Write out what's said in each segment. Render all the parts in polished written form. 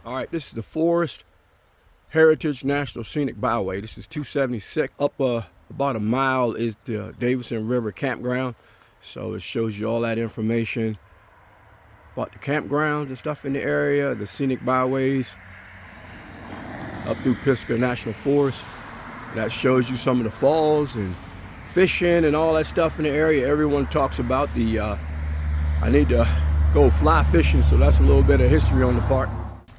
All right, this is the Forest Heritage National Scenic Byway. This is 276. Up about a mile is the Davidson River Campground. So it shows you all that information about the campgrounds and stuff in the area, the scenic byways up through Pisgah National Forest. That shows you some of the falls and fishing and all that stuff in the area. Everyone talks about the, I need to go fly fishing, so that's a little bit of history on the park.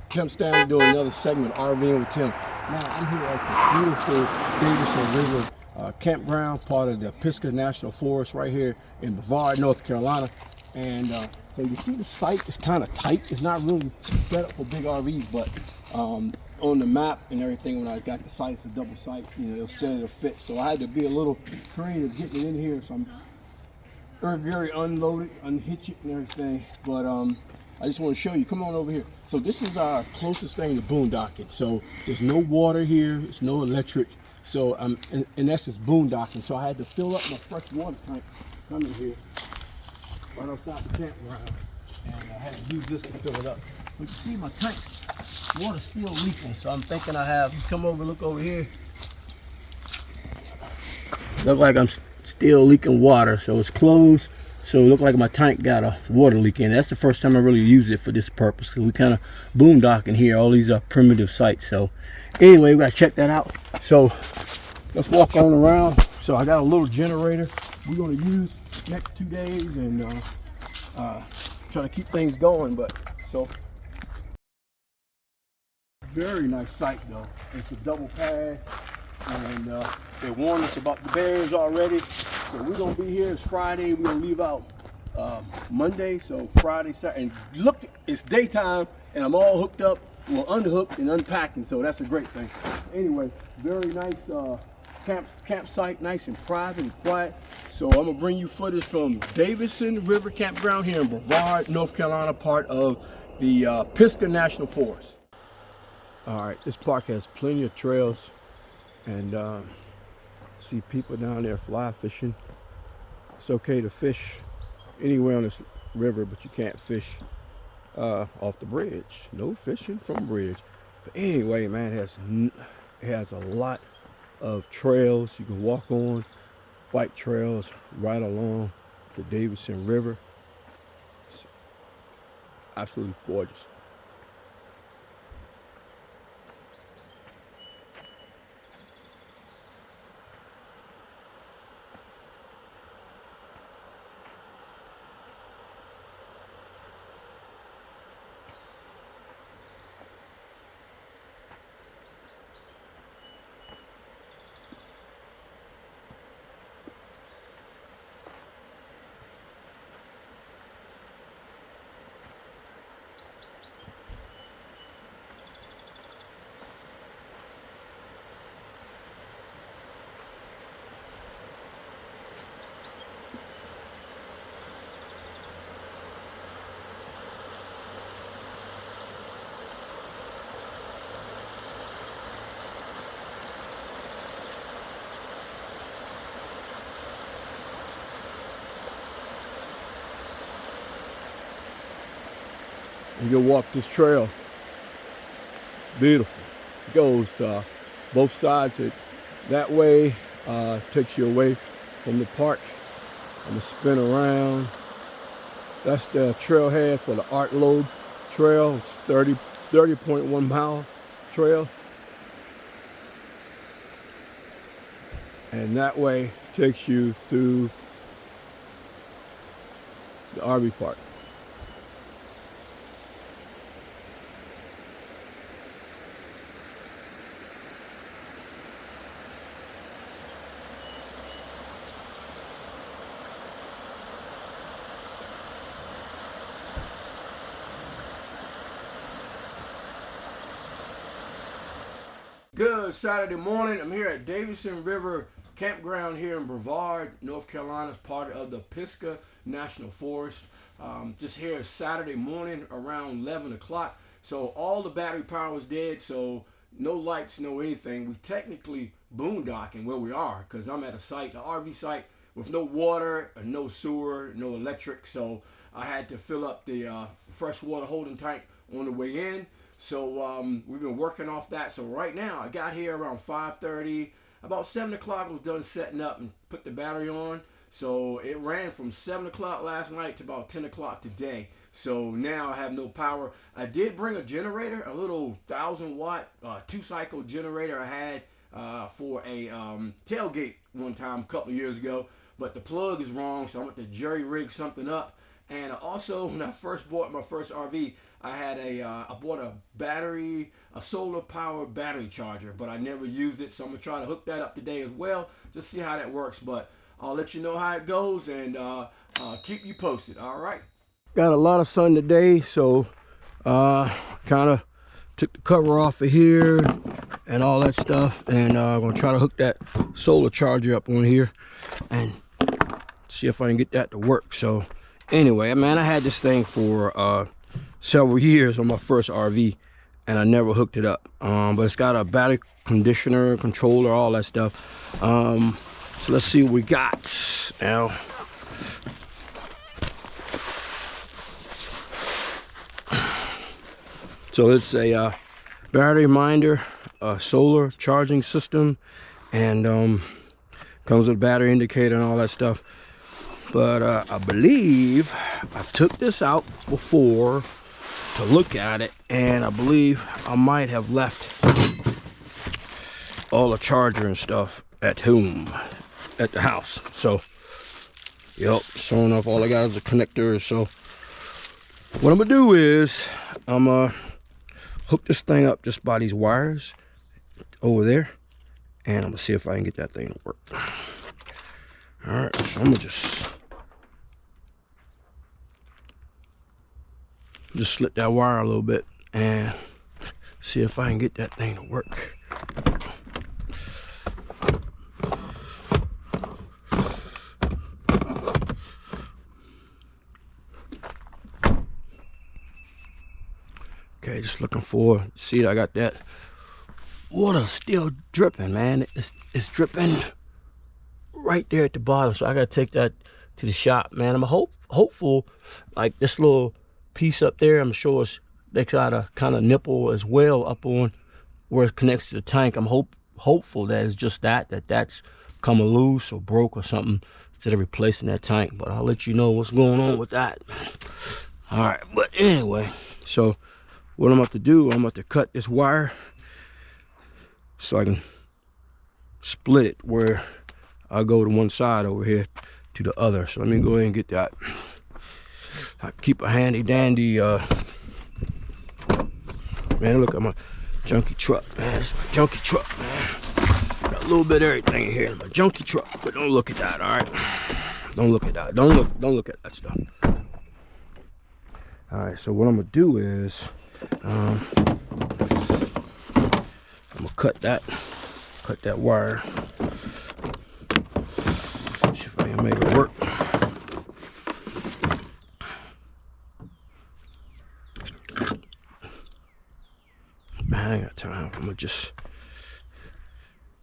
Tim's down doing another segment, RVing with Tim. Now I'm here at the beautiful Davidson River Campground, part of the Pisgah National Forest right here in Brevard, North Carolina. And so you see the site is kind of tight. It's not really set up for big RVs, but on the map and everything, when I got the site, it's a double site, you know, it'll set it'll fit. So I had to be a little creative getting it in here. So I'm very unloaded, unhitch it and everything. But I just want to show you. Come on over here. So this is our closest thing to boondocking. So there's no water here. It's no electric. So I'm in essence boondocking. So I had to fill up my fresh water tank coming here right outside the campground, and I had to use this to fill it up. But you see my tank's water's still leaking. So I'm thinking I have. Come over, look over here. Look like I'm still leaking water. So it's closed. So it looked like my tank got a water leak in. That's the first time I really used it for this purpose. So we kind of boondocking here, all these primitive sites. So anyway, we gotta check that out. So let's walk on around. So I got a little generator we're gonna use next 2 days and try to keep things going. But so very nice site though. It's a double pad, and they warned us about the bears already. So we're gonna be here. It's Friday. We're gonna leave out Monday. So Friday, Saturday. And look, it's daytime, and I'm all hooked up, well, underhooked and unpacking. So that's a great thing. Anyway, very nice campsite, nice and private and quiet. So I'm gonna bring you footage from Davidson River Campground here in Brevard, North Carolina, part of the Pisgah National Forest. All right, this park has plenty of trails, and see people down there fly fishing. It's okay to fish anywhere on this river, but you can't fish off the bridge. No fishing from bridge. But anyway, man, it has a lot of trails you can walk on, bike trails right along the Davidson River. It's absolutely gorgeous. And you'll walk this trail. Beautiful. It goes both sides. That way takes you away from the park. I'm gonna spin around. That's the trailhead for the Art Lobe Trail. It's 30.1 mile trail. And that way takes you through the RV park. Good Saturday morning. I'm here at Davidson River Campground here in Brevard, North Carolina, as part of the Pisgah National Forest. Just here Saturday morning around 11 o'clock. So all the battery power was dead, so no lights, no anything. We technically boondocking where we are because I'm at a site, an RV site, with no water, no sewer, no electric. So I had to fill up the fresh water holding tank on the way in. So we've been working off that. So right now I got here around 5:30. About 7 o'clock I was done setting up and put the battery on. So it ran from 7 o'clock last night to about 10 o'clock today. So now I have no power. I did bring a generator, a little 1,000-watt 2-cycle generator I had for a tailgate one time a couple of years ago. But the plug is wrong, so I'm going to jerry rig something up. And also, when I first bought my first RV, I bought a solar powered battery charger, but I never used it. So I'm gonna try to hook that up today as well, just see how that works. But I'll let you know how it goes and keep you posted. All right. Got a lot of sun today, so kind of took the cover off of here and all that stuff, and I'm gonna try to hook that solar charger up on here and see if I can get that to work. So anyway, man, I had this thing for several years on my first RV, and I never hooked it up. But it's got a battery conditioner, controller, all that stuff. So let's see what we got now. So it's a battery minder, solar charging system, and comes with a battery indicator and all that stuff. But I believe I took this out before to look at it, and I believe I might have left all the charger and stuff at the house. So yep, sure enough, all I got is a connector. So what I'm gonna do is I'm gonna hook this thing up just by these wires over there, and I'm gonna see if I can get that thing to work. All right, so I'm gonna just slit that wire a little bit and see if I can get that thing to work. Okay, just looking for, see, I got that water still dripping, man. It's dripping right there at the bottom, so I gotta take that to the shop, man. I'm hopeful, like this little piece up there, I'm sure they got a kind of nipple as well up on where it connects to the tank. I'm hopeful that it's just that's coming loose or broke or something instead of replacing that tank. But I'll let you know what's going on with that, man. All right, but anyway, so what I'm about to do, I'm about to cut this wire so I can split it where I'll go to one side over here to the other. So let me go ahead and get that. I keep a handy dandy, man, look at my junky truck, man. It's my junky truck, man. Got a little bit of everything in here in my junky truck, but don't look at that, all right? Don't look at that. Don't look at that stuff. All right, so what I'm gonna do is, I'm gonna cut that wire. See if I can make it work. I ain't got time. I'm gonna just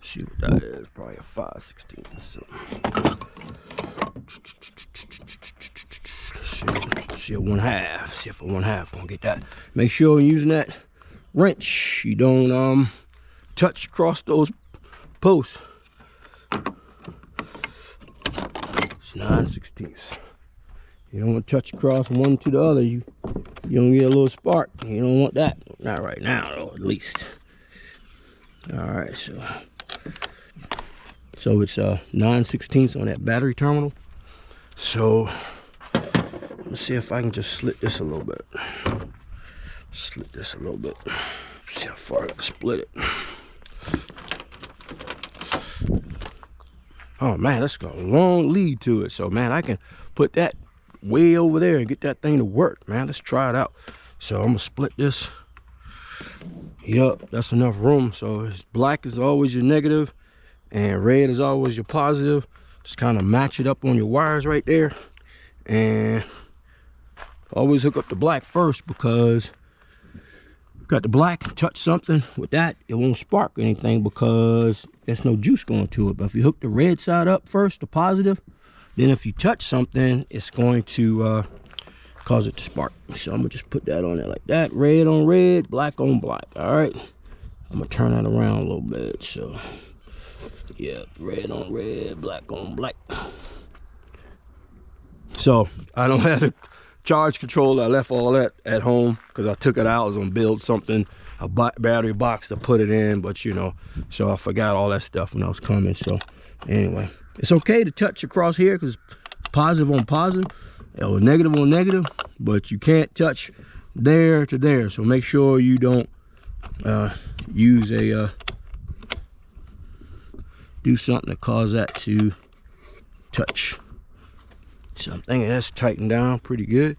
see what that is. Probably a 5/16. So see a 1/2. See if a 1/2 gonna get that. Make sure you're using that wrench. You don't touch across those posts. It's 9/16. You don't want to touch across one to the other. You don't get a little spark. You don't want that. Not right now, though, at least. All right, so it's 9/16 on that battery terminal. So let's see if I can just slit this a little bit. Slit this a little bit. See how far I can split it. Oh man, that's got a long lead to it. So man, I can put that way over there and get that thing to work, man. Let's try it out. So I'm gonna split this. Yup, that's enough room. So it's black is always your negative and red is always your positive. Just kind of match it up on your wires right there, and always hook up the black first, because got the black, touch something with that, it won't spark anything because there's no juice going to it. But if you hook the red side up first, the positive, then if you touch something, it's going to cause it to spark. So I'm gonna just put that on there like that. Red on red, black on black. All right. I'm gonna turn that around a little bit. So yeah, red on red, black on black. So I don't have a charge controller. I left all that at home because I took it out. I was gonna build something, a battery box to put it in, but you know, so I forgot all that stuff when I was coming. So anyway, it's okay to touch across here because positive on positive or negative on negative, but you can't touch there to there. So make sure you don't use a do something to cause that to touch. So I'm thinking that's tightened down pretty good.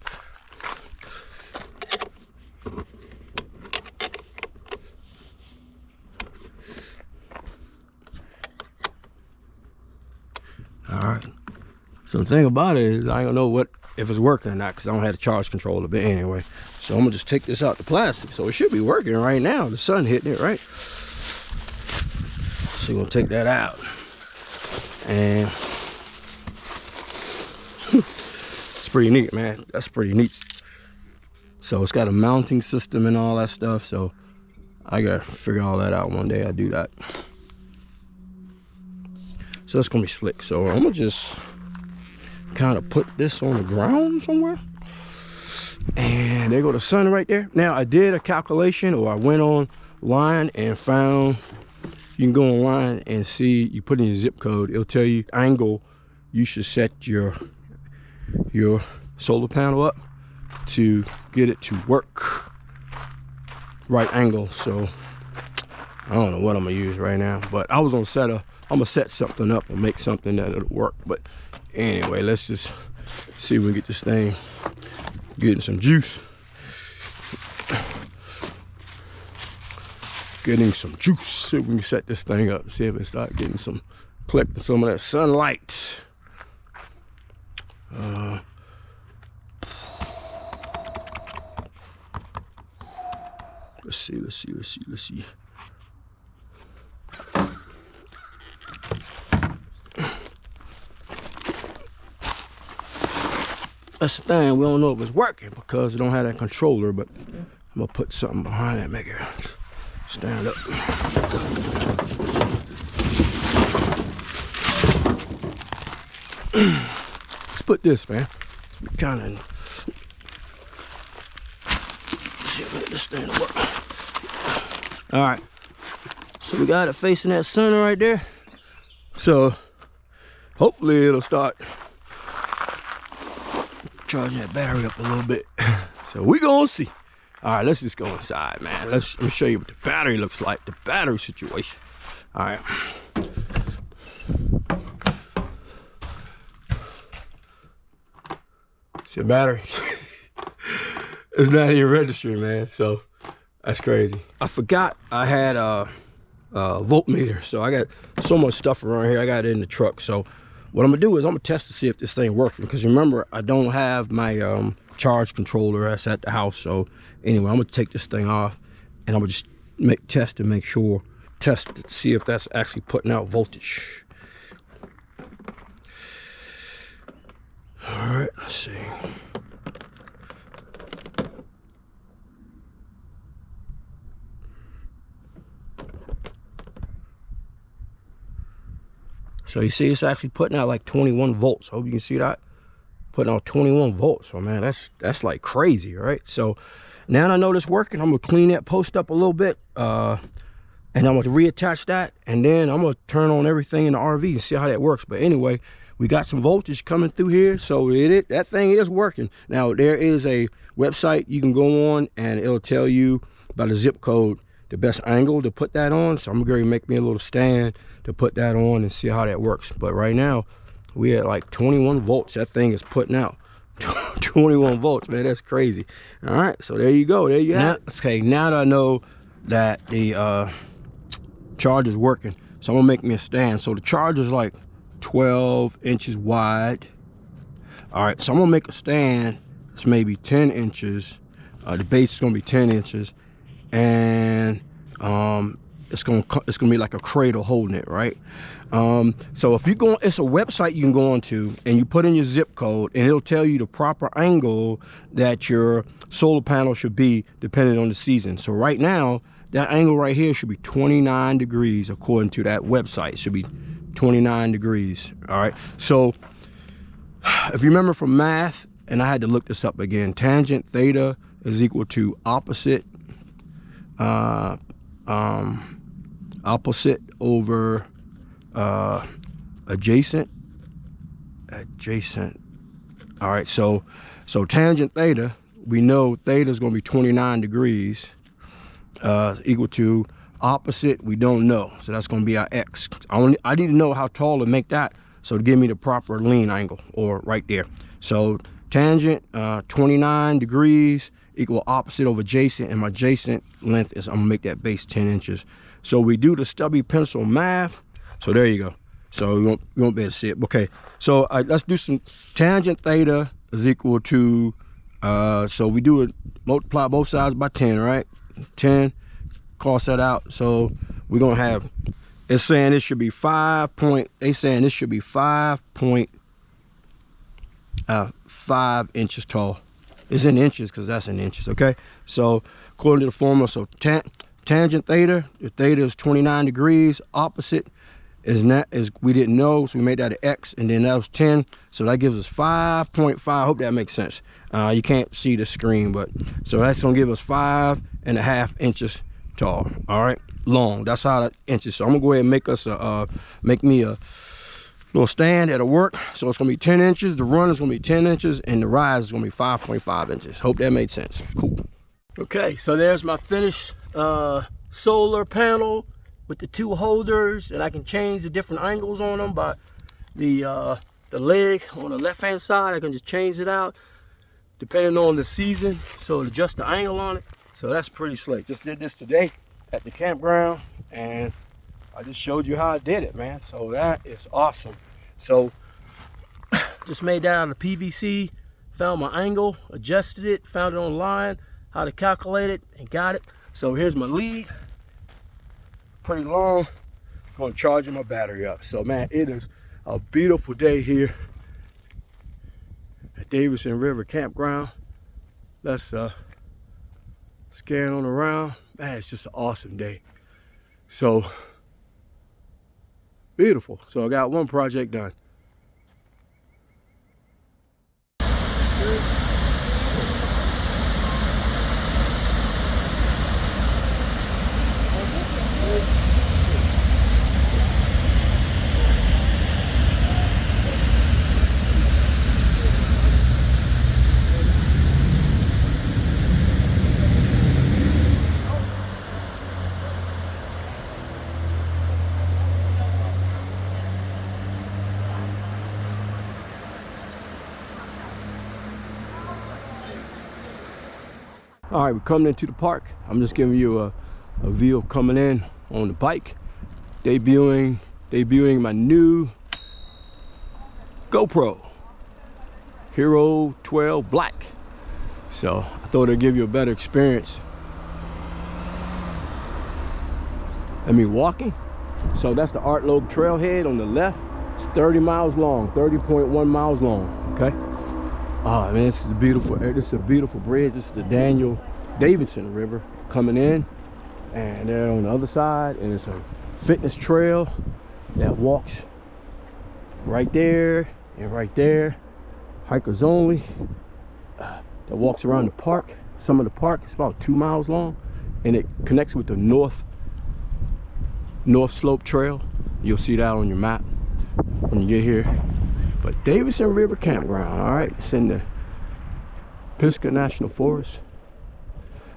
All right. So the thing about it is I don't know if it's working or not because I don't have the charge controller, but anyway. So I'm gonna just take this out the plastic. So it should be working right now. The sun hitting it, right? So we're gonna take that out. And it's pretty neat, man. That's pretty neat. So it's got a mounting system and all that stuff. So I gotta figure all that out one day. I do that. So it's gonna be slick. So I'm gonna just kind of put this on the ground somewhere. And there go the sun right there. Now I did a calculation, or I went online and found, you can go online and see, you put in your zip code, it'll tell you angle you should set your solar panel up to get it to work right angle. So I don't know what I'm gonna use right now, but I was gonna I'm gonna set something up and make something that'll work. But anyway, let's just see if we can get this thing getting some juice. Getting some juice. See if we can set this thing up. See if it start getting collecting some of that sunlight. Let's see. That's the thing, we don't know if it's working because it don't have that controller, but I'm gonna put something behind it, make it stand up. Let's put this, man. Kind of see if this thing will work. All right, so we got it facing that sun right there. So hopefully it'll start charging that battery up a little bit. So we gonna see. All right, let's just go inside, man. Let me show you what the battery looks like, the battery situation. All right. See the battery? It's not in registry, man. So that's crazy. I forgot I had a voltmeter. So I got so much stuff around here. I got it in the truck. So what I'm gonna do is I'm gonna test to see if this thing working. Because remember, I don't have my charge controller that's at the house. So anyway, I'm gonna take this thing off and I'm gonna just test to see if that's actually putting out voltage. All right, let's see. So you see it's actually putting out like 21 volts. Hope you can see that. Putting out 21 volts. So man, that's like crazy, right? So now that I know this working, I'm gonna clean that post up a little bit. And I'm gonna reattach that, and then I'm gonna turn on everything in the RV and see how that works. But anyway, we got some voltage coming through here, so that thing is working. Now there is a website you can go on and it'll tell you by the zip code the best angle to put that on. So I'm gonna make me a little stand to put that on and see how that works. But right now we at like 21 volts. That thing is putting out 21 volts, man. That's crazy. All right, so there you go. There you have it. Okay, now that I know that the charge is working, so I'm gonna make me a stand. So the charge is like 12 inches wide. All right, so I'm gonna make a stand that's maybe 10 inches. The base is gonna be 10 inches, and it's gonna be like a cradle holding it, right? So if you go, it's a website you can go onto, and you put in your zip code, and it'll tell you the proper angle that your solar panel should be depending on the season. So right now, that angle right here should be 29 degrees according to that website. It should be 29 degrees. All right. So if you remember from math, and I had to look this up again, tangent theta is equal to opposite opposite over adjacent. All right, so tangent theta, we know theta is going to be 29 degrees, equal to opposite, we don't know, so that's going to be our x. I need to know how tall to make that, so to give me the proper lean angle, or right there. So tangent 29 degrees equal opposite over adjacent, and my adjacent length is, I'm gonna make that base 10 inches. So we do the stubby pencil math. So there you go. So you won't be able to see it. Okay, so let's do some tangent theta is equal to, so we do it, multiply both sides by 10, right? 10, cross that out. So we're gonna have, it's saying this should be 5 inches tall. It's in inches because that's in inches, okay? So according to the formula, so tangent theta, the theta is 29 degrees, opposite is we didn't know, so we made that an x, and then that was 10, so that gives us 5.5. I hope that makes sense. You can't see the screen, but so that's gonna give us 5.5 inches tall. All right, long. That's how that inches. So I'm gonna go ahead and make me a little stand that'll work. So it's gonna be 10 inches. The run is gonna be 10 inches, and the rise is gonna be 5.5 inches. Hope that made sense. Cool. Okay, so there's my finished solar panel with the two holders, and I can change the different angles on them by the leg on the left hand side. I can just change it out depending on the season, so adjust the angle on it. So that's pretty slick. Just did this today at the campground, and I just showed you how I did it, man. So that is awesome. So just made that out of PVC, found my angle, adjusted it, found it online, how to calculate it, and got it. So here's my lead, pretty long. Going to charge my battery up. So man, it is a beautiful day here at Davidson River Campground. Let's scan on around. Man, it's just an awesome day. So beautiful. So I got one project done. All right, we're coming into the park. I'm just giving you a view of coming in on the bike, debuting my new GoPro Hero 12 Black. So I thought it'd give you a better experience. I mean, walking. So that's the Art Loeb trailhead on the left. It's 30 miles long, 30.1 miles long. Okay. Oh man, this is a beautiful bridge. This is the Davidson River coming in, and they're on the other side, and it's a fitness trail that walks right there and right there, hikers only, that walks around the park. Some of the park is about 2 miles long, and it connects with the North Slope Trail. You'll see that on your map when you get here. But Davidson River Campground, all right, it's in the Pisgah National Forest.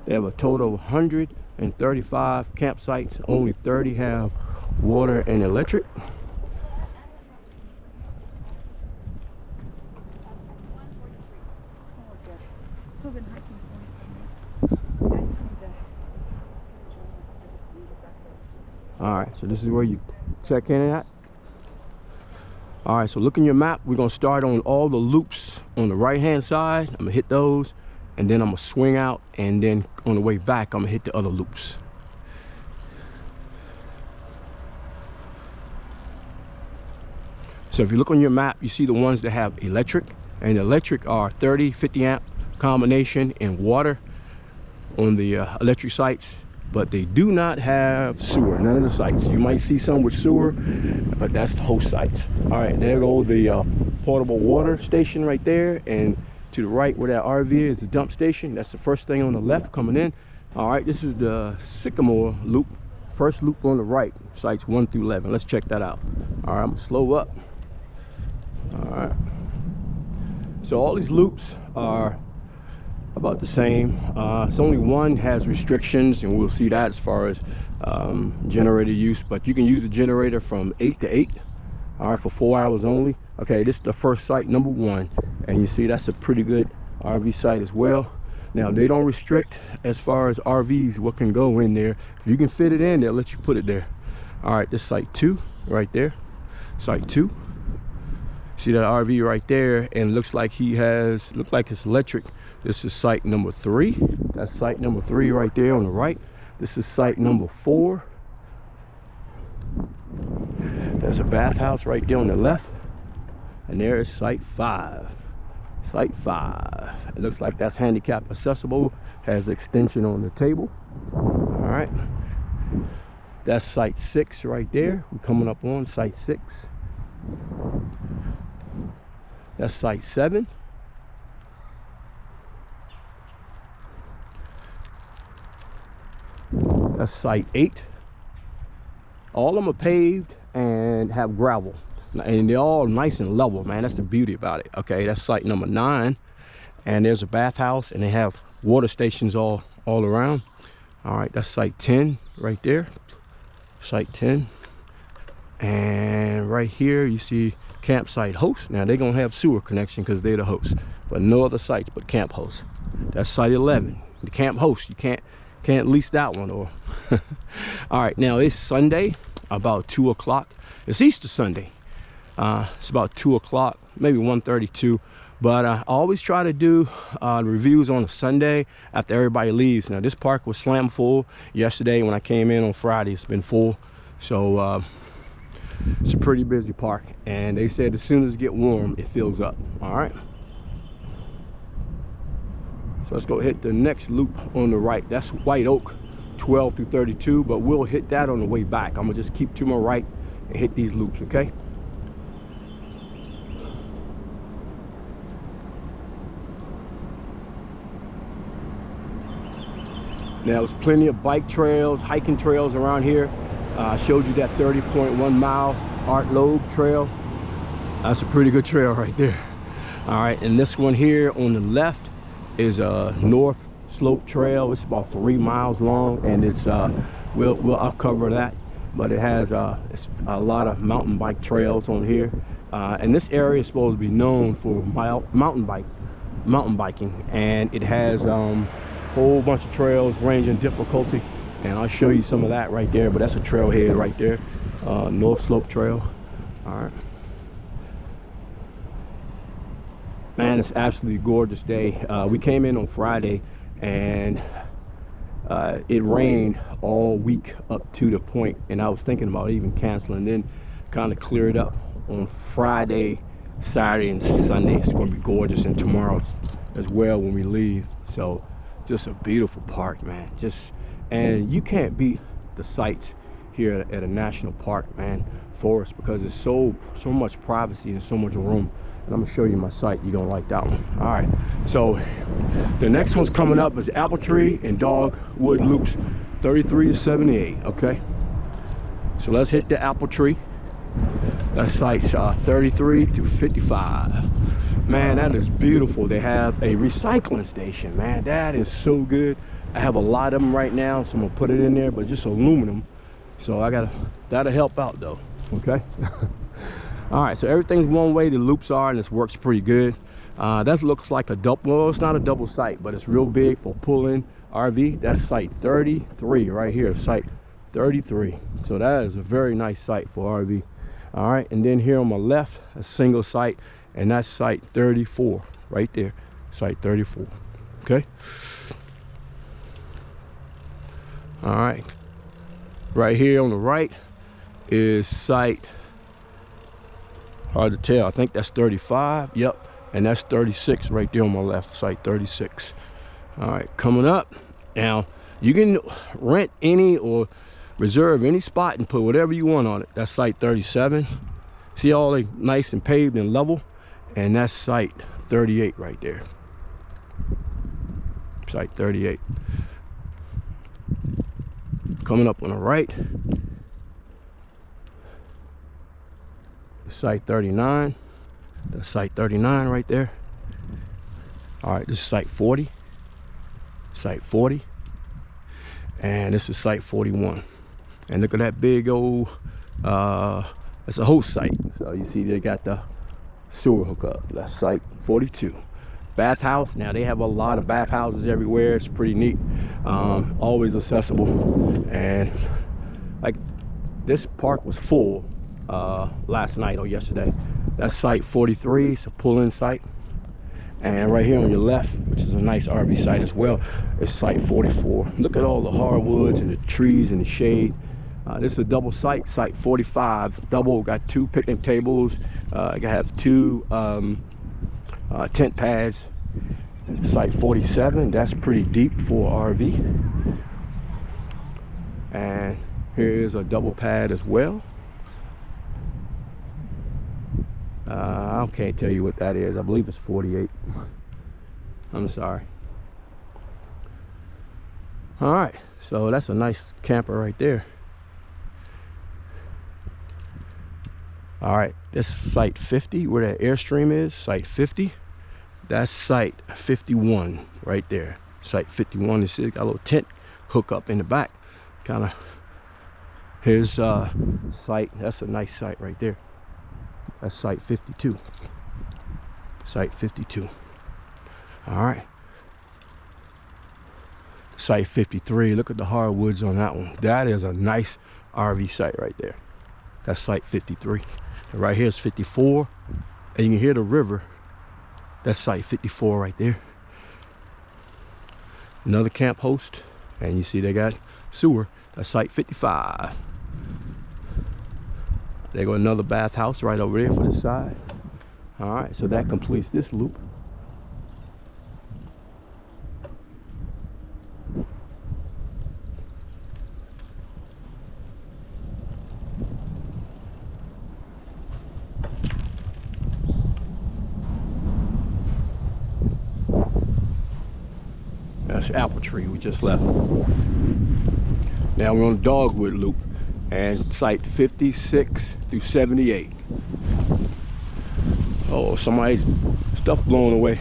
They have a total of 135 campsites. Only 30 have water and electric. All right, so this is where you check in at. All right, so look in your map. We're gonna start on all the loops on the right hand side. I'm gonna hit those, and then I'm gonna swing out, and then on the way back I'm gonna hit the other loops. So if you look on your map, you see the ones that have electric, and electric are 30, 50 amp combination in water on the electric sites, but they do not have sewer. None of the sites. You might see some with sewer, but that's the host sites. All right, there goes the portable water station right there, and to the right where that RV is the dump station. That's the first thing on the left coming in. All right, this is the Sycamore loop, first loop on the right, sites 1 through 11. Let's check that out. All right, I'm gonna slow up. All right, so all these loops are about the same. It's only one has restrictions, and we'll see that as far as generator use, but you can use the generator from 8 to 8, all right, for 4 hours only. Okay, this is the first site, number 1, and you see that's a pretty good RV site as well. Now they don't restrict as far as RVs what can go in there. If you can fit it in, they'll let you put it there. All right, this site 2 right there, site 2. See that RV right there, and looks like it's electric. This is site number 3. That's site number 3 right there on the right. This is site number 4. There's a bathhouse right there on the left, and there is site 5. Site 5. It looks like that's handicap accessible, has extension on the table. All right, that's site 6 right there. We're coming up on site 6. That's site 7. That's site 8. All of them are paved and have gravel, and they're all nice and level, man. That's the beauty about it. Okay, that's site number 9, and there's a bathhouse, and they have water stations all around. All right, that's site 10 right there, site 10. And right here you see campsite host. Now they're gonna have sewer connection because they're the host, but no other sites but camp host. That's site 11, the camp host. You can't lease that one, or all right, now it's Sunday about 2 o'clock. It's Easter Sunday. It's about 2 o'clock, maybe 1:32, but I always try to do reviews on a Sunday after everybody leaves. Now this park was slam full yesterday. When I came in on Friday, it's been full, so it's a pretty busy park, and they said as soon as it gets warm, it fills up. All right, so let's go hit the next loop on the right. That's White Oak 12 through 32, but we'll hit that on the way back. I'm gonna just keep to my right and hit these loops, okay? Now there's plenty of bike trails, hiking trails around here. I showed you that 30.1 mile Art Loeb trail. That's a pretty good trail right there. All right, and this one here on the left is a North Slope Trail. It's about 3 miles long, and it's I'll cover that, but it has it's a lot of mountain bike trails on here, and this area is supposed to be known for mountain biking, and it has whole bunch of trails ranging difficulty, and I'll show you some of that right there. But that's a trailhead right there, North Slope Trail. All right, man, it's absolutely gorgeous day. We came in on Friday, and it rained all week up to the point, and I was thinking about even canceling, then kind of cleared up on Friday, Saturday, and Sunday. It's going to be gorgeous, and tomorrow as well when we leave. So just a beautiful park, man. And you can't beat the sights here at a national park, man, forest, because there's so much privacy and so much room. And I'm gonna show you my site. You're gonna like that one. All right, so the next one's coming up is Apple Tree and Dogwood Loops 33 to 78. Okay, so let's hit the Apple Tree. That site's 33 to 55. Man, that is beautiful. They have a recycling station, man. That is so good. I have a lot of them right now, so I'm gonna put it in there, but just aluminum. So that'll help out though. Okay. All right, so everything's one way the loops are, and this works pretty good. That looks like a double, well, it's not a double site, but it's real big for pull-in RV. That's site 33 right here, site 33. So that is a very nice site for RV. All right, and then here on my left, a single site, and that's site 34 right there, site 34. Okay. All right, right here on the right is site Hard to tell. I think that's 35. Yep. And that's 36 right there on my left, site 36. All right, coming up. Now, you can rent any or reserve any spot and put whatever you want on it. That's site 37. See all they nice and paved and level? And that's site 38 right there. Site 38. Coming up on the right. Site 39. That's site 39 right there. All right, this is site 40. Site 40. And this is site 41. And look at that big old, it's a host site. So you see they got the sewer hookup. That's site 42. Bathhouse. Now they have a lot of bathhouses everywhere. It's pretty neat. Always accessible. And like this park was full last night or yesterday. That's site 43. It's a pull-in site. And right here on your left, which is a nice RV site as well, is site 44. Look at all the hardwoods and the trees and the shade. This is a double site, site 45. Double, got 2 picnic tables. I have 2 tent pads. Site 47, that's pretty deep for RV. And here is a double pad as well. I can't tell you what that is. I believe it's 48. I'm sorry. All right, so that's a nice camper right there. All right, this is site 50, where that Airstream is, site 50. That's site 51 right there. Site 51, you see, got a little tent hookup in the back. Kind of, here's site, that's a nice site right there. That's site 52. Site 52. All right. Site 53, look at the hardwoods on that one. That is a nice RV site right there. That's site 53. And right here is 54. And you can hear the river. That's site 54 right there. Another camp host. And you see they got sewer. That's site 55. They got another bathhouse right over there for this side. All right, so that completes this loop. That's Apple Tree we just left. Now we're on the Dogwood Loop, and site 56 through 78. Oh, somebody's stuff blown away.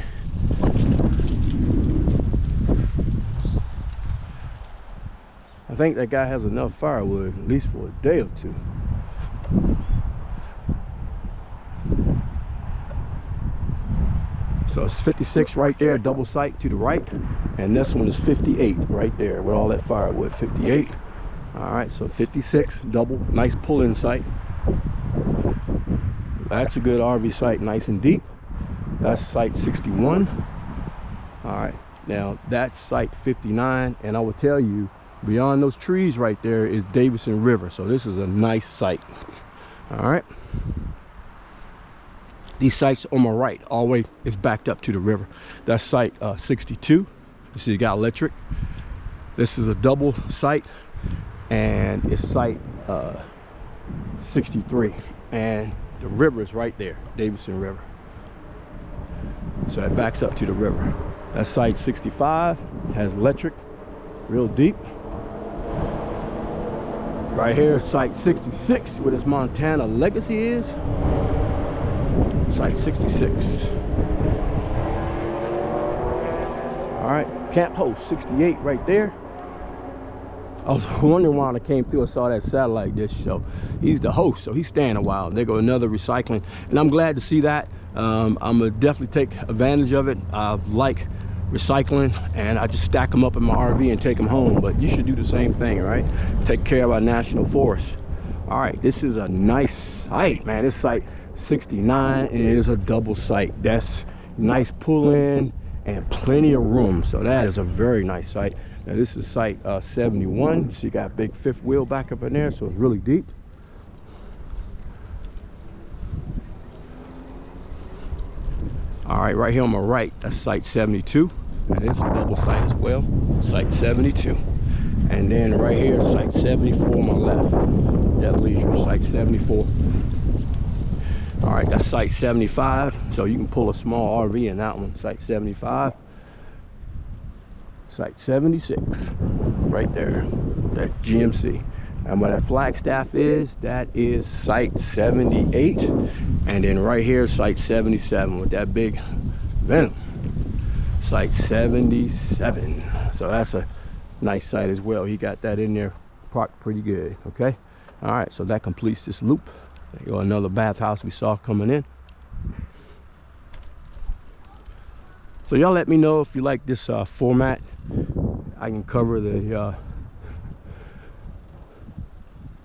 I think that guy has enough firewood, at least for a day or two. So it's 56 right there, double site to the right. And this one is 58 right there with all that firewood, 58. All right, so 56, double, nice pull-in site. That's a good RV site, nice and deep. That's site 61. All right, now that's site 59. And I will tell you, beyond those trees right there is Davidson River. So this is a nice site. All right. These sites on my right, all the way is backed up to the river. That's site 62. You see, you got electric. This is a double site, and it's site 63. And the river is right there, Davidson River. So that backs up to the river. That's site 65, has electric, real deep. Right here, site 66, where this Montana Legacy is. Site 66. All right, camp host 68 right there. I was wondering why I came through and saw that satellite dish. So he's the host, so he's staying a while. There go another recycling, and I'm glad to see that. I'm gonna definitely take advantage of it. I like recycling, and I just stack them up in my RV and take them home. But you should do the same thing, right? Take care of our national forest. All right, this is a nice site, man. This site 69, and it is a double site. That's nice pull-in and plenty of room. So that is a very nice site. Now this is site 71. So you got a big fifth wheel back up in there, so it's really deep. All right, right here on my right, that's site 72. And it's a double site as well, site 72. And then right here, site 74 on my left. That leads you to site 74. All right, that's site 75. So you can pull a small RV in that one, site 75. Site 76, right there, that GMC. And where that Flagstaff is, that is site 78. And then right here, site 77 with that big Venom. Site 77. So that's a nice site as well. He got that in there parked pretty good, okay? All right, so that completes this loop. There you go, another bathhouse we saw coming in. So y'all let me know if you like this format. I can cover the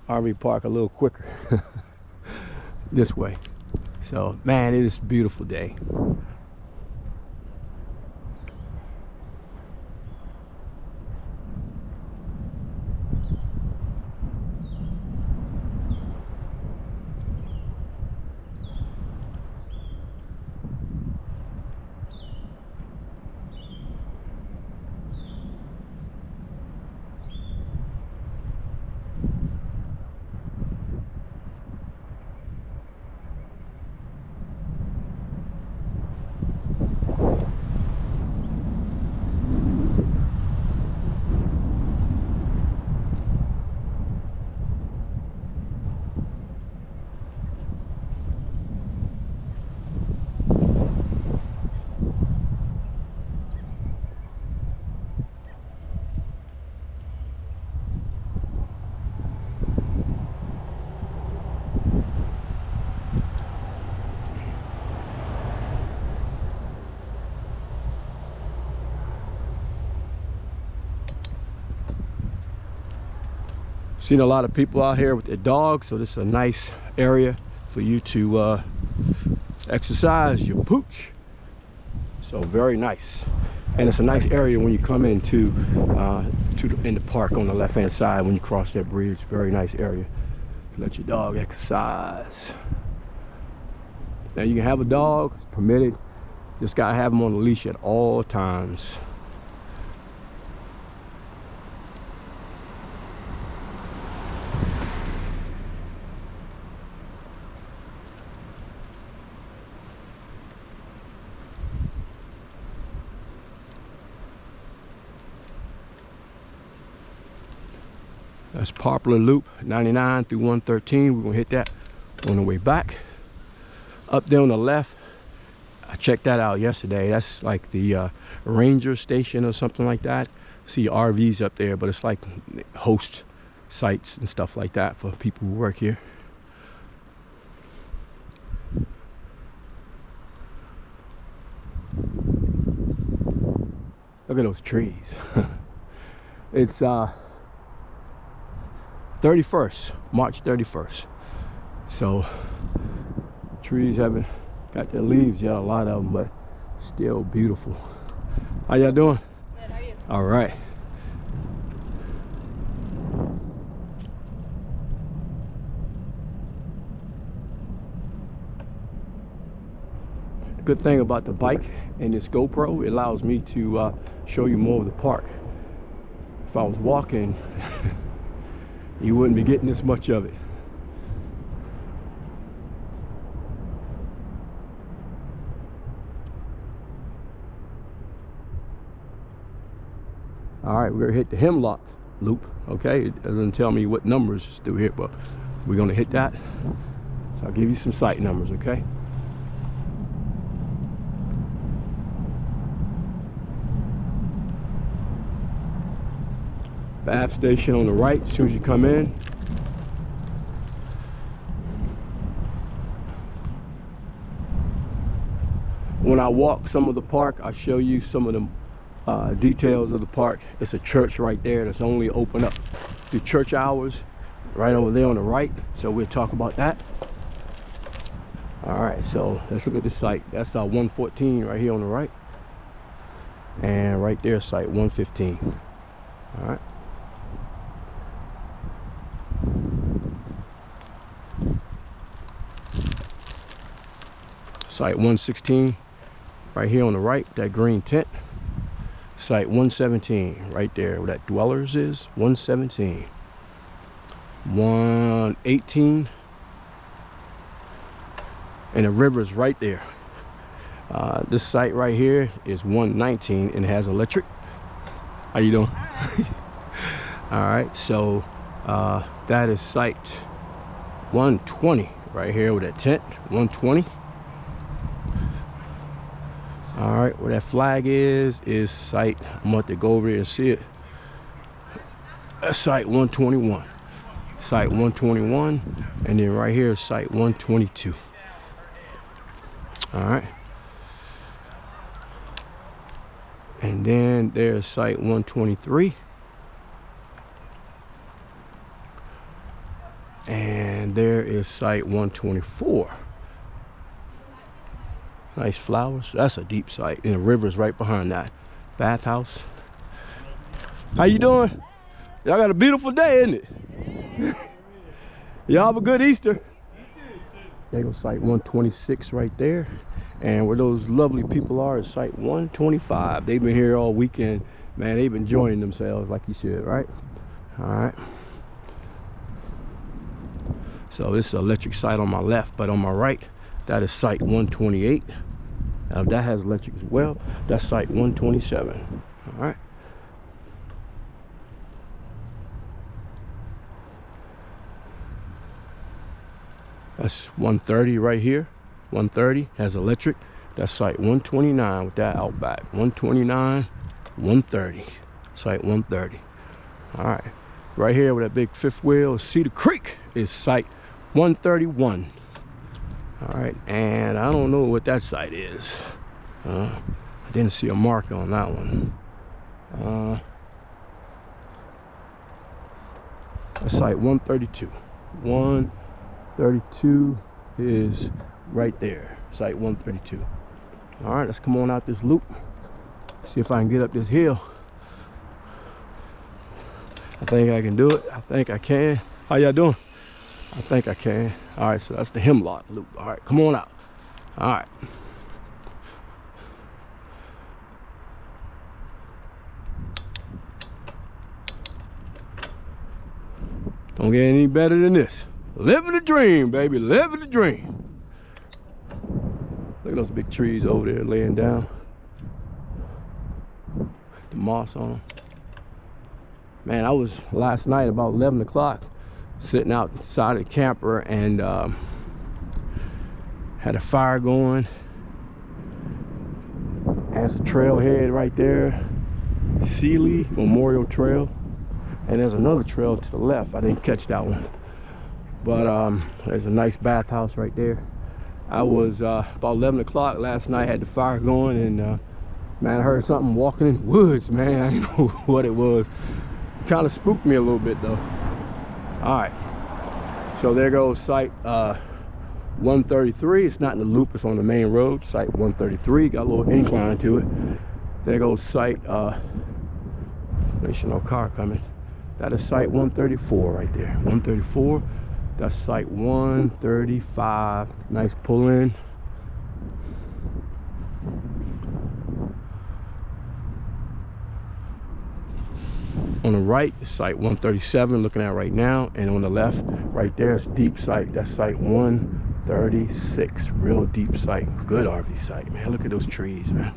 RV park a little quicker this way. So man, it is a beautiful day. Seen a lot of people out here with their dogs, so this is a nice area for you to exercise your pooch. So very nice, and it's a nice area when you come into in the park on the left-hand side when you cross that bridge. Very nice area to let your dog exercise. Now you can have a dog, it's permitted. Just gotta have them on the leash at all times. That's Poplar Loop 99 through 113. We're gonna hit that on the way back. Up there on the left, I checked that out yesterday. That's like the ranger station or something like that. See RVs up there, but it's like host sites and stuff like that for people who work here. Look at those trees. It's 31st, March 31st. So trees haven't got their leaves yet, a lot of them, but still beautiful. How y'all doing? Good, how are you? All right. Good thing about the bike and this GoPro, it allows me to show you more of the park. If I was walking, you wouldn't be getting this much of it. All right, we're gonna hit the Hemlock Loop, okay? It doesn't tell me what numbers is through here, but we're gonna hit that. So I'll give you some site numbers, okay? Bath station on the right as soon as you come in. When I walk some of the park, I show you some of the details of the park. It's a church right there that's only open up to church hours, right over there on the right. So we'll talk about that. All right, so let's look at this site. That's 114 right here on the right, and right there site 115. All right. Site 116 right here on the right, that green tent. Site 117, right there where that dwellers is. 117. 118. And the river's right there. This site right here is 119 and it has electric. How you doing? All right, so that is site 120 right here with that tent. 120. All right, where that flag is site, I'm going to go over here and see it. That's site 121. Site 121, and then right here is site 122. All right. And then there's site 123. And there is site 124. Nice flowers. That's a deep site. And the river's right behind that. Bathhouse. How you doing? Y'all got a beautiful day, isn't it? Y'all have a good Easter. There goes site 126 right there. And where those lovely people are is site 125. They've been here all weekend. Man, they've been enjoying themselves like you should, right? All right. So this is an electric site on my left, but on my right, that is site 128. That has electric as well. That's site 127. All right. That's 130 right here. 130 has electric. That's site 129 with that outback. 129, 130. Site 130. All right. Right here with that big fifth wheel, Cedar Creek, is site 131. All right, and I don't know what that site is. I didn't see a mark on that one. That's site 132. 132 is right there, site 132. All right, let's come on out this loop. See if I can get up this hill. I think I can do it. I think I can. How y'all doing? I think I can. All right, so that's the Hemlock Loop. All right, come on out. All right. Don't get any better than this. Living the dream, baby, living the dream. Look at those big trees over there laying down. The moss on them. Man, I was last night about 11 o'clock sitting outside of the camper and had a fire going. There's a trailhead right there, Sealy Memorial Trail. And there's another trail to the left. I didn't catch that one. But there's a nice bathhouse right there. I was about 11 o'clock last night, had the fire going, and man, I heard something walking in the woods, man. I didn't know what it was. Kind of spooked me a little bit though. All right, so there goes site 133. It's not in the loop, it's on the main road. Site 133, got a little incline to it. There goes site, there's no car coming. That is site 134 right there. 134, that's site 135. Nice pull in. On the right is site 137, looking at right now, and on the left right there is deep site. That's site 136. Real deep site. Good RV site, man. Look at those trees, man,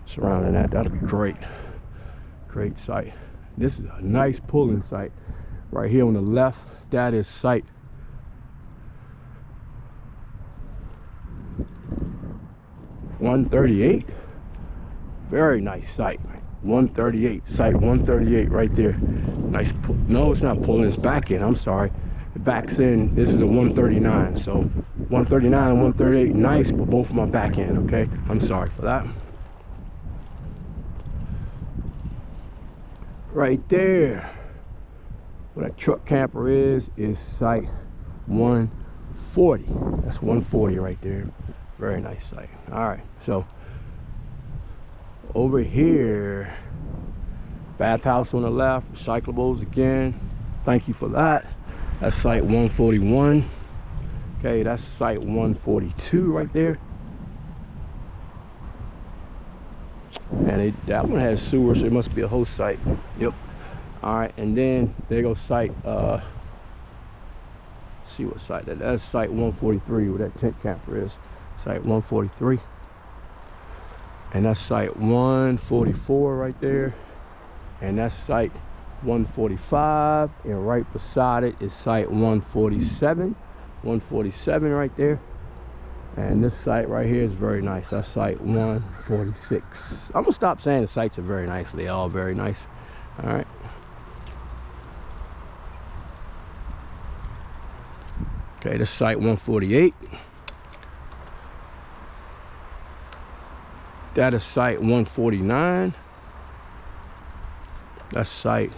surrounding that. That'll be great. Great site. This is a nice pulling site right here on the left. That is site 138. Very nice site. 138, site 138 right there. Nice pull. No, it's not pulling, it's back in. I'm sorry. It backs in. This is a 139. So 139 and 138, nice, but both of my back end, okay? I'm sorry for that. Right there, where that truck camper is site 140. That's 140 right there. Very nice site. All right, so over here, bathhouse on the left, recyclables again. Thank you for that. That's site 141. Okay, that's site 142 right there. And that one has sewer, so it must be a host site. Yep. All right, and then there goes site, see what site that's site 143 where that tent camper is. Site 143. And that's site 144 right there. And that's site 145. And right beside it is site 147. 147 right there. And this site right here is very nice. That's site 146. I'm gonna stop saying the sites are very nice. They're all very nice. All right. Okay, this is site 148. That is site 149. That's site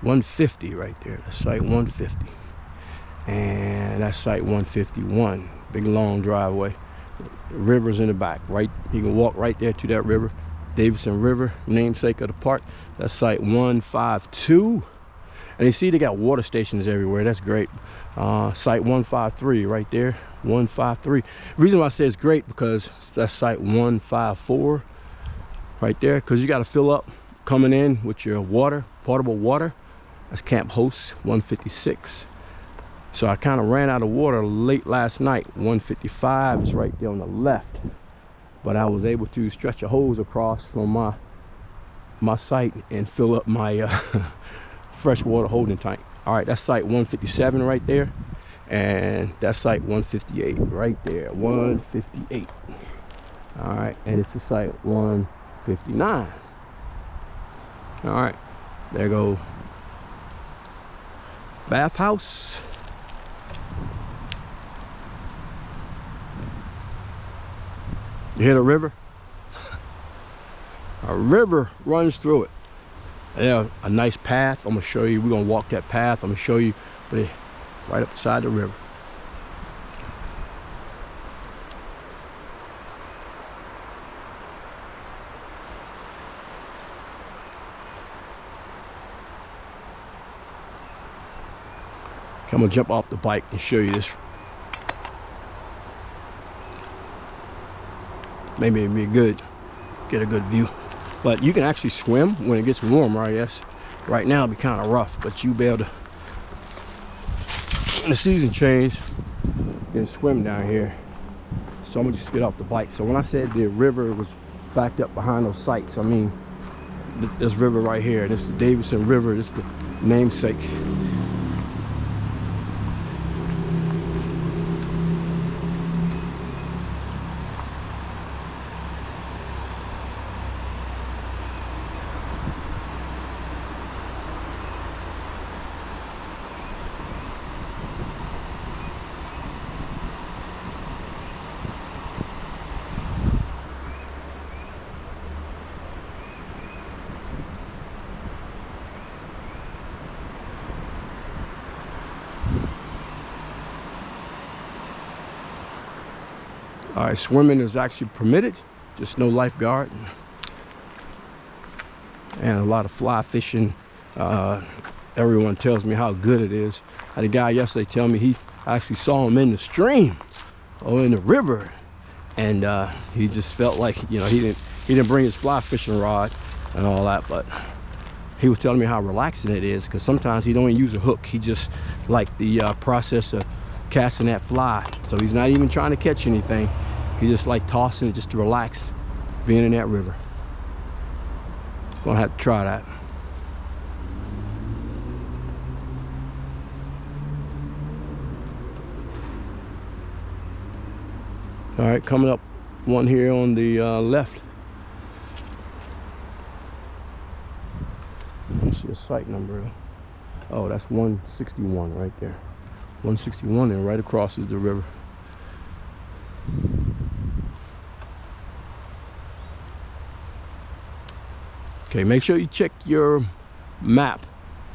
150 right there. That's site 150. And that's site 151. Big long driveway. The river's in the back. Right, you can walk right there to that river. Davidson River, namesake of the park. That's site 152. And you see they got water stations everywhere. That's great. Site 153 right there. 153. The reason why I say it's great because that's site 154 right there. Because you got to fill up coming in with your water, potable water. That's Camp Host 156. So I kind of ran out of water late last night. 155 is right there on the left. But I was able to stretch a hose across from my site and fill up my freshwater holding tank. All right, that's site 157 right there. And that's site 158 right there. 158. All right, and it's the site 159. All right, there go bathhouse. You hear the river? A river runs through it. Yeah, a nice path. I'm gonna show you. We're gonna walk that path. I'm gonna show you, but right up beside the river. Okay, I'm gonna jump off the bike and show you this. Maybe it'd be good, get a good view. But you can actually swim when it gets warmer, I guess. Right now it'd be kind of rough, but you'll be able to, when the season change, you can swim down here. So I'm gonna just get off the bike. So when I said the river was backed up behind those sites, I mean this river right here. This is the Davidson River, this is the namesake. All right, swimming is actually permitted, just no lifeguard. And a lot of fly fishing. Everyone tells me how good it is. I had a guy yesterday tell me he actually saw him in the stream or in the river. And he just felt like, you know, he didn't bring his fly fishing rod and all that, but he was telling me how relaxing it is because sometimes he don't even use a hook. He just like the process of casting that fly. So he's not even trying to catch anything. He just like tossing it just to relax being in that river. Gonna have to try that. All right, coming up one here on the left. Let's see a site number. Oh, that's 161 right there. 161, and right across is the river. Okay, make sure you check your map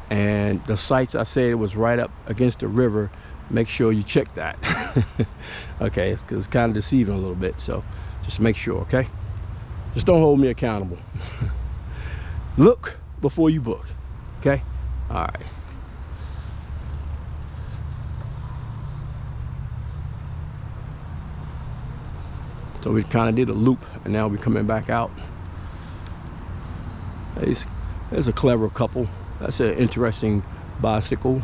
and the sites I said it was right up against the river. Make sure you check that. Okay, it's because it's kind of deceiving a little bit, so just make sure, okay? Just don't hold me accountable. Look before you book, okay? All right. So we kind of did a loop, and now we're coming back out. There's a clever couple. That's an interesting bicycle.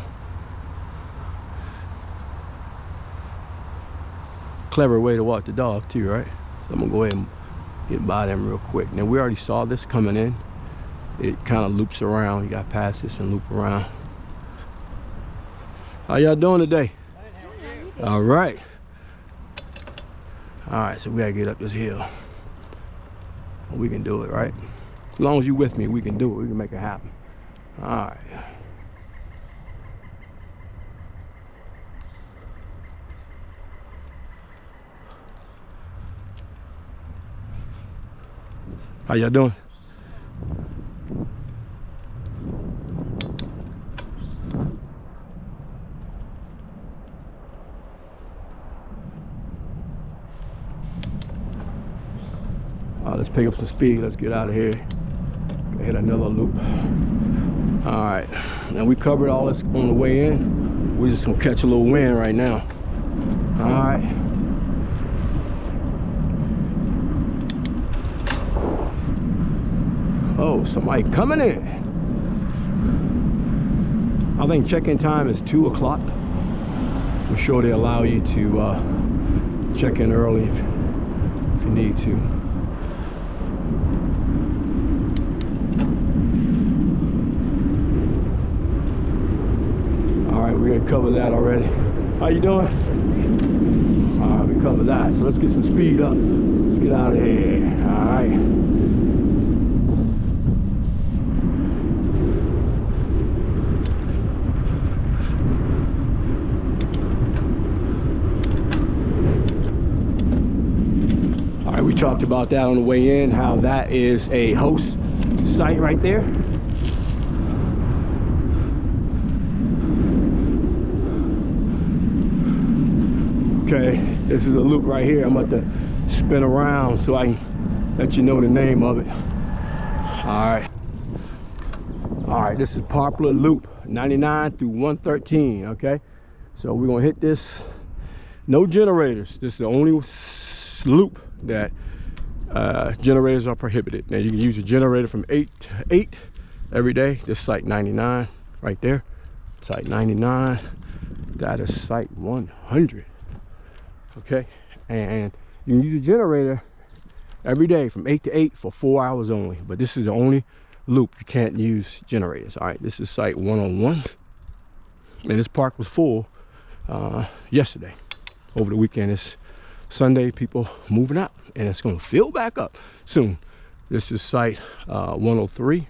Clever way to walk the dog too, right? So I'm gonna go ahead and get by them real quick. Now we already saw this coming in. It kind of loops around. You got past this and loop around. How y'all doing today? All right. All right, so we gotta get up this hill. We can do it, right? As long as you with me, we can do it. We can make it happen. All right. How y'all doing? Let's pick up some speed. Let's get out of here. Hit another loop. All right. Now we covered all this on the way in. We're just gonna catch a little wind right now. All right. Oh, somebody coming in. I think check-in time is 2 o'clock. I'm sure they allow you to check in early if you need to. We gotta cover that already. How you doing? All right, we covered that. So let's get some speed up. Let's get out of here. All right. All right, we talked about that on the way in, how that is a host site right there. Okay, this is a loop right here. I'm about to spin around so I can let you know the name of it. All right, this is Poplar Loop 99 through 113. Okay, so we're gonna hit this. No generators. This is the only loop that generators are prohibited. Now you can use a generator from 8 to 8 every day. This is site 99 right there. Site 99. That is site 100. Okay, and you can use a generator every day from 8 to 8 for 4 hours only, but this is the only loop you can't use generators. All right, this is site 101, and this park was full yesterday. Over the weekend, it's Sunday, people moving out, and it's going to fill back up soon. This is site 103,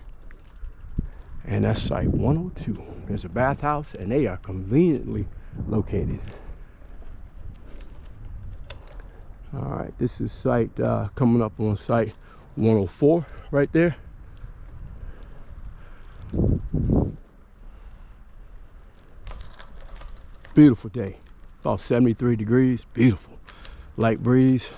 and that's site 102. There's a bathhouse, and they are conveniently located. All right, this is site coming up on site 104 right there. Beautiful day, about 73 degrees, beautiful. Light breeze.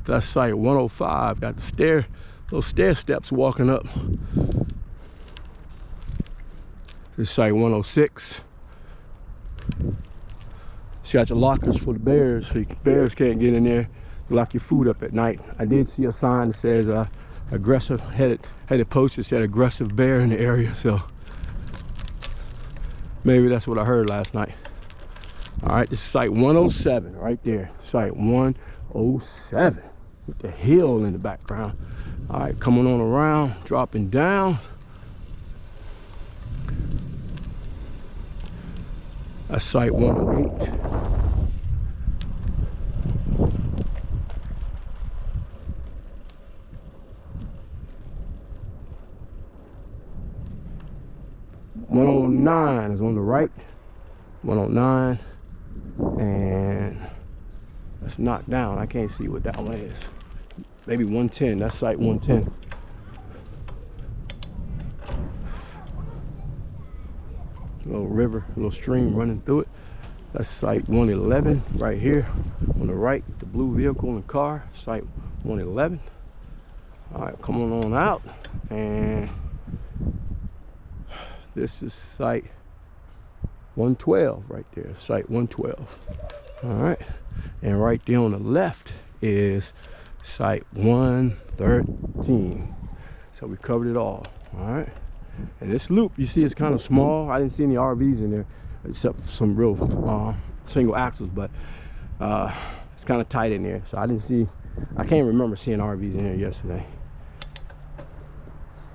That's site 105, got the little stair steps walking up. This is site 106. It's got your lockers for the bears, so bears can't get in there. Lock your food up at night. I did see a sign that says aggressive, had a post that said aggressive bear in the area, so maybe that's what I heard last night. All right, this is site 107 right there. Site 107 with the hill in the background. All right, coming on around, dropping down. That's site 108. .109 is on the right. 109, and that's knocked down. I can't see what that one is. Maybe 110. That's site 110. Little river, little stream running through it. That's site 111 right here on the right. The blue vehicle and car, site 111. All right, coming on out, and this is site 112 right there. Site 112. All right, and right there on the left is site 113. So we covered it all. All right. And this loop, you see, it's kind of small. I didn't see any RVs in there except for some real single axles, but it's kind of tight in there. So I can't remember seeing RVs in there yesterday.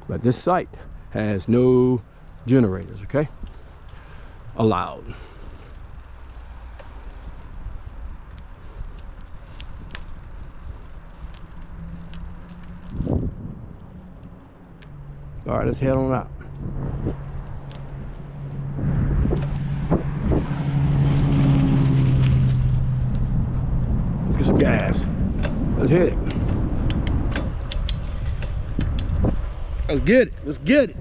But this site has no generators, okay? Allowed. All right, let's head on out. Let's get some gas. Let's hit it. Let's get it. Let's get it.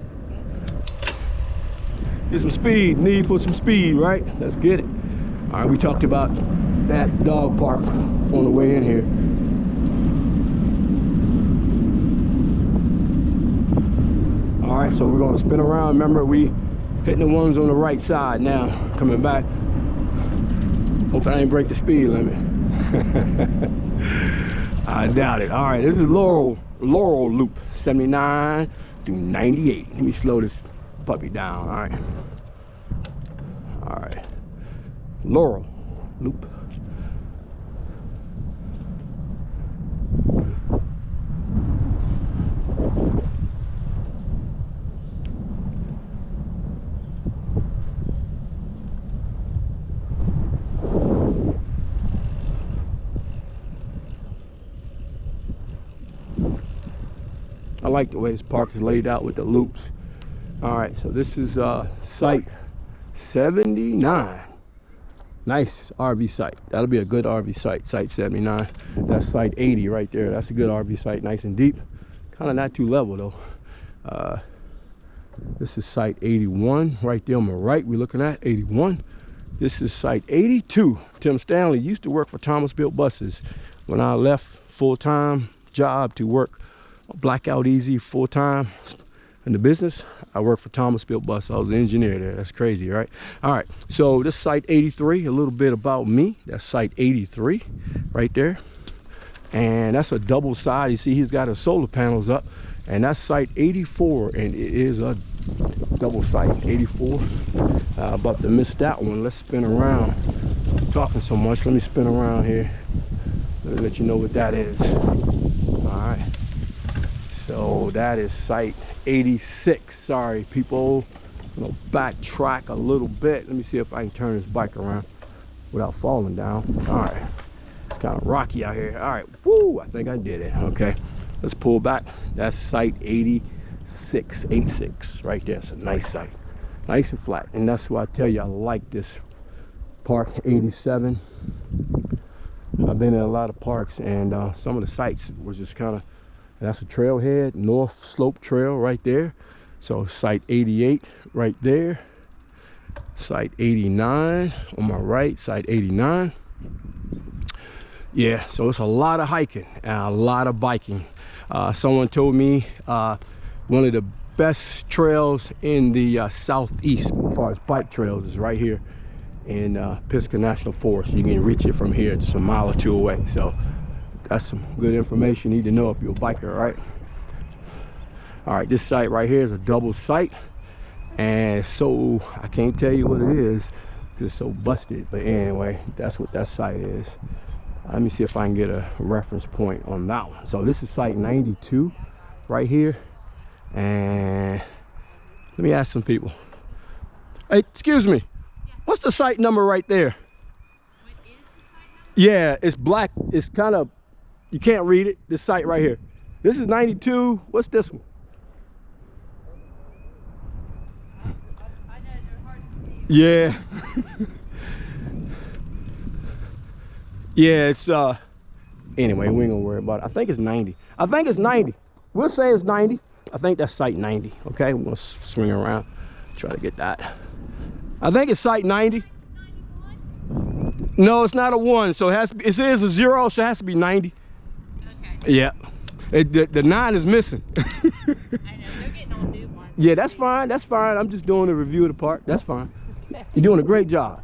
Get some speed. Need for some speed, right? Let's get it. All right, we talked about that dog park on the way in here. All right, so we're gonna spin around. Remember, we hitting the ones on the right side now. Coming back. Hope I ain't break the speed limit. I doubt it. All right, this is Laurel Loop, 79 through 98. Let me slow this puppy down. All right. All right. Laurel Loop. I like the way this park is laid out with the loops. All right, so this is site 79. Nice RV site. That'll be a good RV site, site 79. That's site 80 right there. That's a good RV site, nice and deep. Kind of not too level though. This is site 81 right there on my right. We're looking at 81. This is site 82. Tim Stanley used to work for Thomas Built Buses. When I left full-time job to work Blackout Easy full-time in the business, I worked for Thomas Built Bus. I was an engineer there. That's crazy, right? All right, so this is site 83. A little bit about me. That's site 83 right there, and that's a double side. You see he's got his solar panels up, and that's site 84, and it is a double site 84. About to miss that one. Let's spin around. I'm talking so much, let me spin around here. Let me let you know what that is. All right, so that is site 86. Sorry people, I'm gonna backtrack a little bit. Let me see if I can turn this bike around without falling down. All right, it's kind of rocky out here. All right, woo, I think I did it. Okay, let's pull back. That's site 86, 86 right there. It's a nice site, nice and flat, and that's why I tell you I like this park 87. I've been in a lot of parks, and some of the sites was just kind of, that's a trailhead, North Slope Trail right there. So site 88 right there. Site 89 on my right, site 89. Yeah, so it's a lot of hiking and a lot of biking. Someone told me one of the best trails in the southeast as far as bike trails is right here in Pisgah National Forest. You can reach it from here just a mile or two away. So that's some good information you need to know if you're a biker, right? All right, this site right here is a double site, and so I can't tell you what it is because it's so busted, but anyway, that's what that site is. Let me see if I can get a reference point on that one. So this is site 92 right here, and let me ask some people. Hey, excuse me, what's the site number right there? What is the site number? Yeah, it's black, it's kind of, you can't read it. This site right here. This is 92. What's this one? I know they're hard to see. Yeah. Yeah, it's anyway, we ain't gonna worry about it. I think it's 90. I think it's 90. We'll say it's 90. I think that's site 90. Okay, we're gonna swing around, try to get that. I think it's site 90. No, it's not a 1, so it has to be, it is a 0, so it has to be 90. Okay. Yeah. The 9 is missing. I know, they're getting on new ones. Yeah, that's fine, that's fine. I'm just doing a review of the park. That's fine. Okay. You're doing a great job.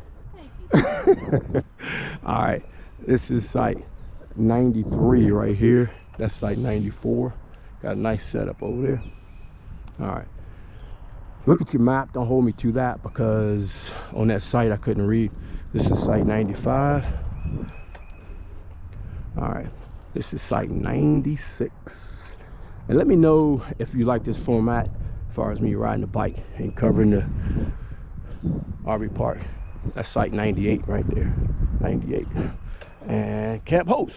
Thank you. All right, this is site 93 right here. That's site 94. Got a nice setup over there. All right. Look at your map. Don't hold me to that because on that site I couldn't read. This is site 95. All right. This is site 96. And let me know if you like this format as far as me riding the bike and covering the RV park. That's site 98 right there. 98. And Camp Host.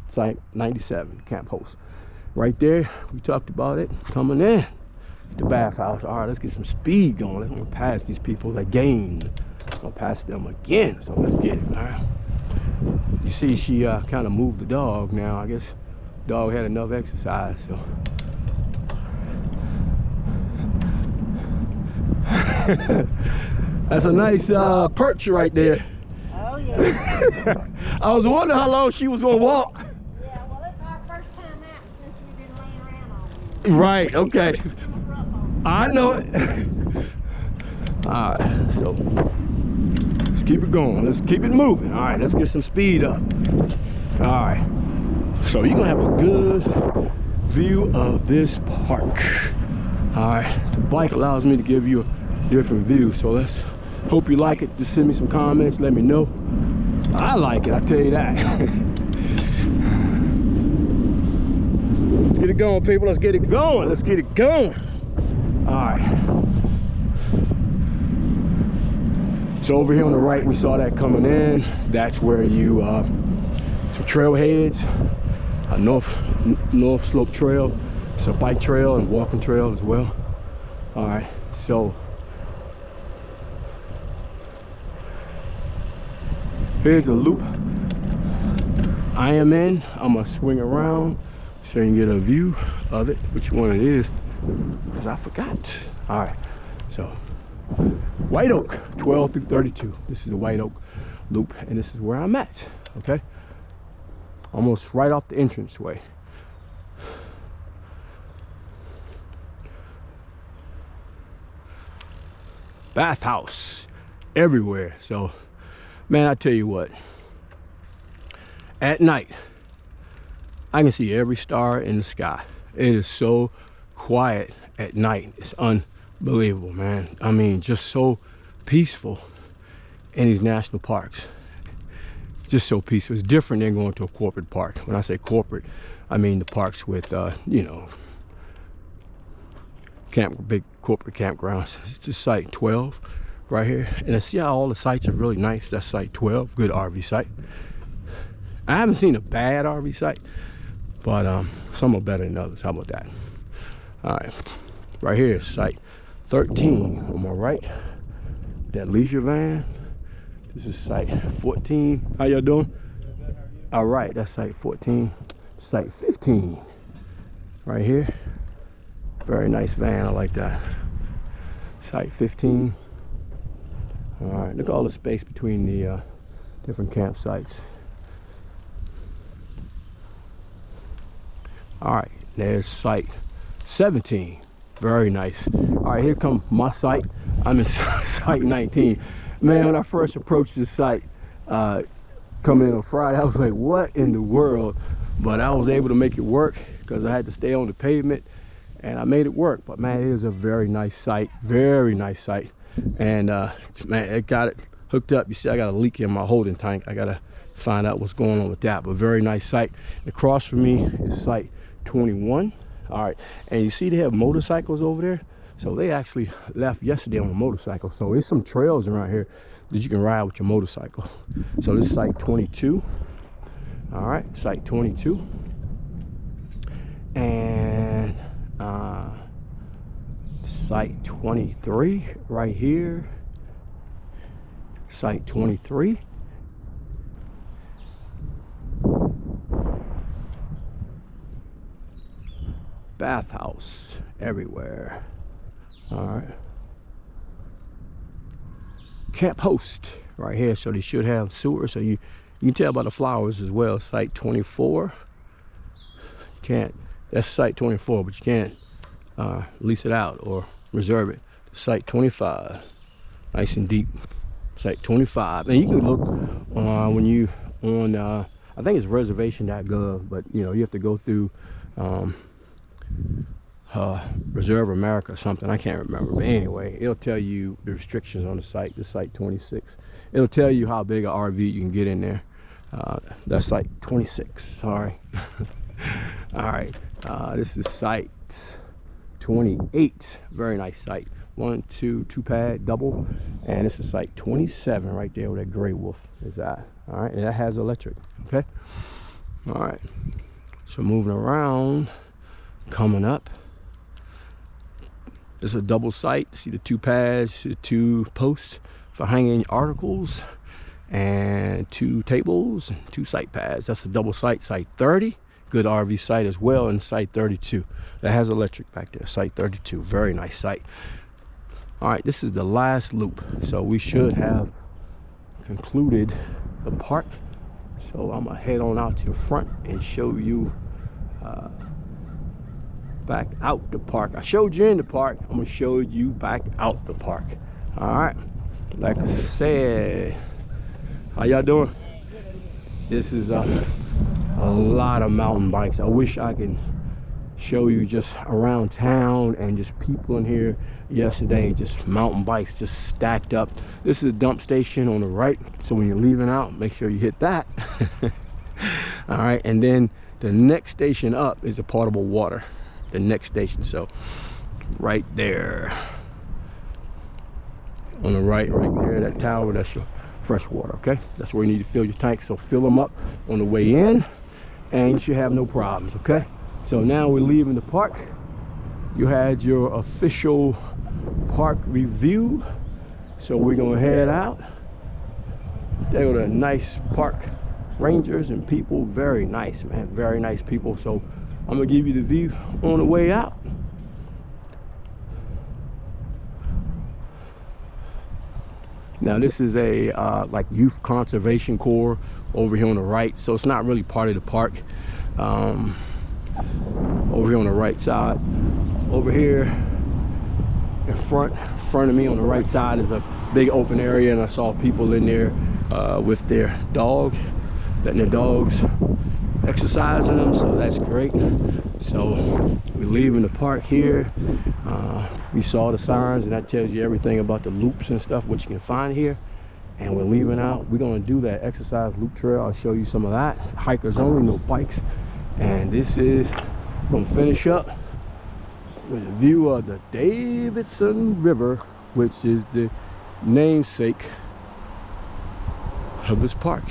Site 97. Camp Host. Right there. We talked about it. Coming in. The bathhouse. All right, let's get some speed going. Let's go pass these people again. I'm gonna pass them again. So let's get it. All right. You see, she kind of moved the dog now. I guess the dog had enough exercise. So that's a nice perch right there. Oh yeah. I was wondering how long she was gonna walk. Yeah, well, it's our first time out since we've been laying around all week. Right. Okay. I know it. All right, so let's keep it going. Let's keep it moving. All right, let's get some speed up. All right, so you're gonna have a good view of this park. All right, the bike allows me to give you a different view, so let's hope you like it. Just send me some comments, let me know. I like it, I tell you that. Let's get it going, people. Let's get it going. Let's get it going. All right. So over here on the right, we saw that coming in. That's where you some trailheads, a north slope trail. It's a bike trail and walking trail as well. All right. So here's a loop I am in. I'm gonna swing around so you can get a view of it, which one it is, because I forgot. All right, so White Oak 12 through 32. This is the White Oak loop, and this is where I'm at. Okay, almost right off the entranceway. Bathhouse everywhere. So man, I tell you what, at night I can see every star in the sky. It is so quiet at night. It's unbelievable, man. I mean, just so peaceful in these national parks. Just so peaceful. It's different than going to a corporate park. When I say corporate, I mean the parks with you know, big corporate campgrounds. It's just site 12 right here, and I see how all the sites are really nice. That's site 12, good RV site. I haven't seen a bad RV site, but some are better than others. How about that? All right, right here is site 13 on my right. That leisure van. This is site 14. How y'all doing? All right, that's site 14. Site 15 right here. Very nice van, I like that. Site 15. All right, look at all the space between the different campsites. All right, there's site 17. Very nice. All right, here comes my site. I'm in site 19. Man, when I first approached this site, coming in on Friday, I was like, what in the world? But I was able to make it work because I had to stay on the pavement, and I made it work. But man, it is a very nice site, very nice site. And man, it got it hooked up. You see, I got a leak in my holding tank. I gotta find out what's going on with that. But very nice site. Across from me is site 21. All right, and you see they have motorcycles over there. So they actually left yesterday on a motorcycle. So there's some trails around here that you can ride with your motorcycle. So this is site 22. All right, site 22. And site 23 right here. Site 23. Bathhouse everywhere. All right. Camp Host right here. So they should have sewer. So you can tell by the flowers as well. Site 24. That's site 24, but you can't lease it out or reserve it. Site 25. Nice and deep. Site 25. And you can look when you on I think it's reservation.gov, but you know, you have to go through Reserve America or something. I can't remember, but anyway, it'll tell you the restrictions on the site. This site 26. It'll tell you how big an RV you can get in there. That's site 26. Sorry. All right. This is site 28. Very nice site. 1, 2 pad double, and this is site 27 right there where that gray wolf is at. All right, and that has electric. Okay. All right. So moving around, coming up. This is a double site. See the 2 pads, the 2 posts for hanging articles, and 2 tables, and 2 site pads. That's a double site, site 30. Good RV site as well, and site 32. That has electric back there, site 32. Very nice site. All right, this is the last loop. So we should have concluded the park. So I'm gonna head on out to the front and show you back out the park. I showed you in the park. I'm gonna show you back out the park. All right, like I said, how y'all doing? This is a lot of mountain bikes. I wish I could show you just around town and just people in here. Yesterday, just mountain bikes just stacked up. This is a dump station on the right, so when you're leaving out, make sure you hit that. All right, and then the next station up is the potable water. The next station, so right there on the right there, that tower, that's your fresh water. Okay, that's where you need to fill your tank. So fill them up on the way in and you should have no problems. Okay, so now we're leaving the park. You had your official park review, so we're gonna head out. They were the nice park rangers and people. Very nice, man, very nice people. So I'm gonna give you the view on the way out. Now this is a like youth conservation corps over here on the right, so it's not really part of the park. Over here on the right side, over here in front of me on the right side is a big open area, and I saw people in there with their dog, letting their dogs exercising them, so that's great. So we're leaving the park here. We saw the signs, and that tells you everything about the loops and stuff, what you can find here. And we're leaving out. We're going to do that exercise loop trail. I'll show you some of that. Hikers only, no bikes. And this is going to finish up with a view of the Davidson River, which is the namesake of this park.